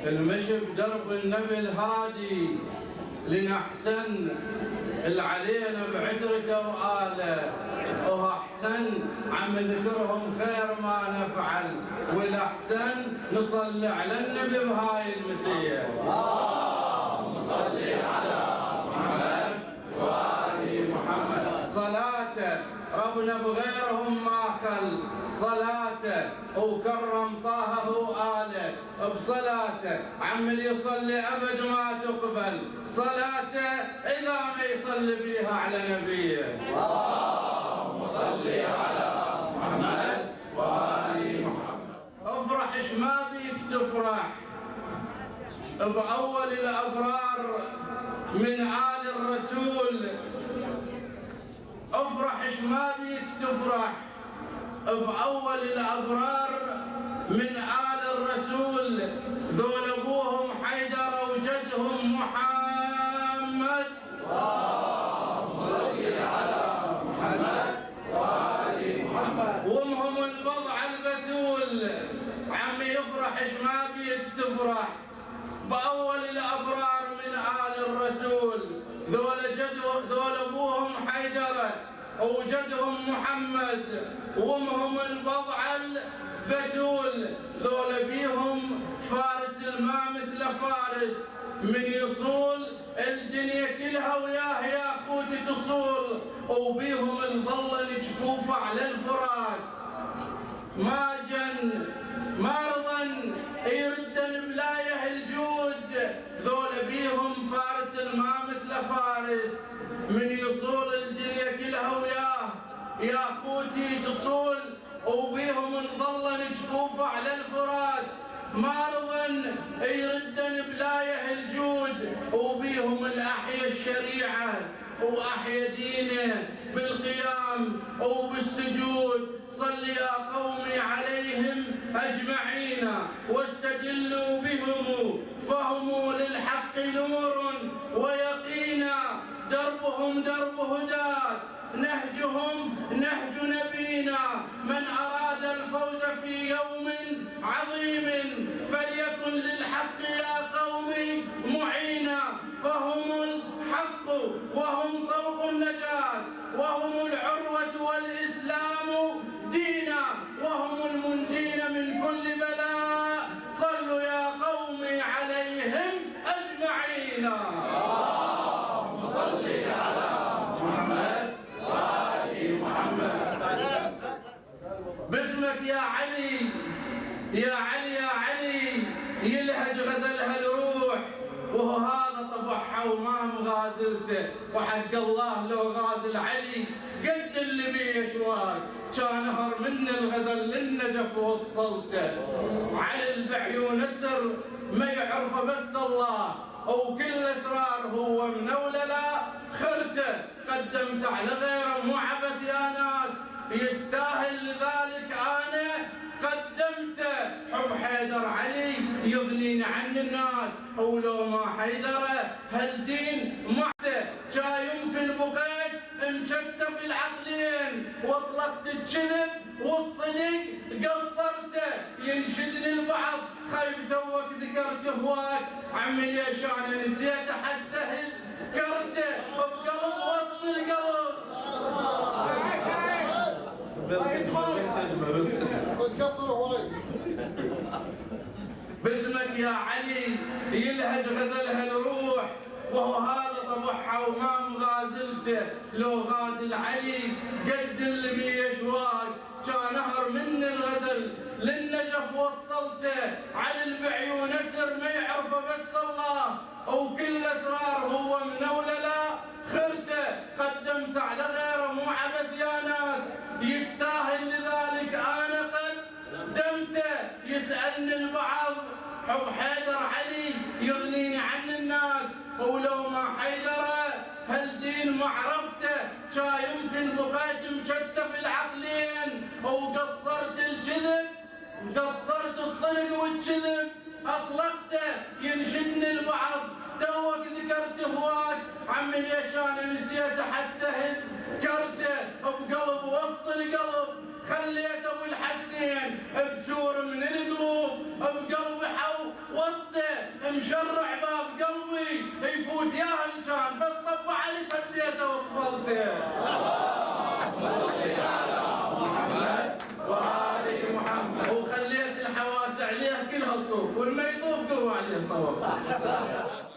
المشي بدرب النبي الهادي لنحسن العلينا بعترته وآله، وأحسن عم ذكرهم خير ما نفعل، والأحسن نصلي على النبي بهاي المسيح. اللهم صل على محمد وآل محمد. صلاته ربنا بغيرهم ما خل، صلاته وكرم طه وآله، بصلاته عم اللي يصلي أبد ما تقبل صلاته إذا ما يصلي بيها على نبيه. اللهم صل على محمد وآل محمد. افرح ايش ما بيك تفرح بأول الأبرار من آل الرسول، افرح ايش ما بيك تفرح بأول الأبرار من آل الرسول، ذول أبوهم حيدر وجدهم محمد. اللهم صل على محمد وآل محمد. وامهم البضع البتول، عمي يفرح ايش ما بيك تفرح بأول الأبرار من آل الرسول، ذول أبوهم حيدر وجدهم محمد، وامهم البضع البتول، ذول بيهم فارس الماء مثل فارس، من يصول الدنيا كلها وياه يا اخوتي تصول، وبيهم نظل جفوف على الفرات، ما جن ما رضن يردن بلايه الجود، ذول بيهم فارس الماء مثل فارس، من يصول الدنيا كلها وياه يا اخوتي تصول، وبيهم نظل جفوف على الفرات، ما رضن يردن بلايه الجود، وبيهم الأحيا الشريعة وأحيا دينه بالقيام وبالسجود. صل يا قومي عليهم أجمعين واستدلوا بهم، فهم للحق نور ويقينا، دربهم درب هدى، نهجهم نهج نبينا، من أراد الفوز في يوم عظيم فليكن للحق يا قومي معينا، فهم الحق وهم طوق النجاة، وهم العروة والإسلام دينا، وهم المنجين من كل بلاء، صلوا يا قومي عليهم أجمعين. اللهم صل على محمد وآل محمد. باسمك يا علي يا علي يا علي يلهج غزلها الروح، وهو هذا طبعها وما مغازلته، وحق الله لو غازل علي قد اللي بيه اشواق، كان نهر من الغزل للنجف وصلته، علي بعيون السر ما يعرفه بس الله، وكل اسرار هو منولله خرته، قدمت على غيره مو عبث يا ناس، يستاهل لذلك انا قدمته، حب حيدر علي يغنيني عن الناس، ولو ما حيدره هالدين معته، جا يمكن بقيت مشتت العقلين، واطلقت الكذب والصدق قصرته، ينشدني البعض خيب توك ذكرت هواك، عمي ليش انا نسيت حتى ذكرته بقلب وسط القلب. باسمك يا علي يلهج غزلها الروح، وهو هذا طبعها وما مغازلته، لو غازل علي قد اللي بيه اشواق، كان نهر من الغزل للنجف وصلته، علي بعيون اسر ما يعرفه بس الله، وكل اسرار هو منولله خرته، قدمت على غيره مو عبث يا ناس، يستاهل لذلك انا قدمته، يسألني البعض حب حيدر علي يغنيني عن الناس، ولو ما حيدره هالدين ما عرفته، كا يمكن بقيت مشتت العقلين، وقصرت الكذب قصرت الصدق والكذب اطلقته، ينشدني البعض توك ذكرت هواك، عمي ليش انا نسيت حتى ذكرته بقلب وسط القلب، خليت ابو الحسنين بسور من القلوب بقلبي حوطته، مشرع باب قلبي يفوت يا هل كان بس طب علي سديته وقفلته. صل على محمد وآل محمد. وخليت الحواس عليه كلها تطوف والما يطوف قوة عليه طوف.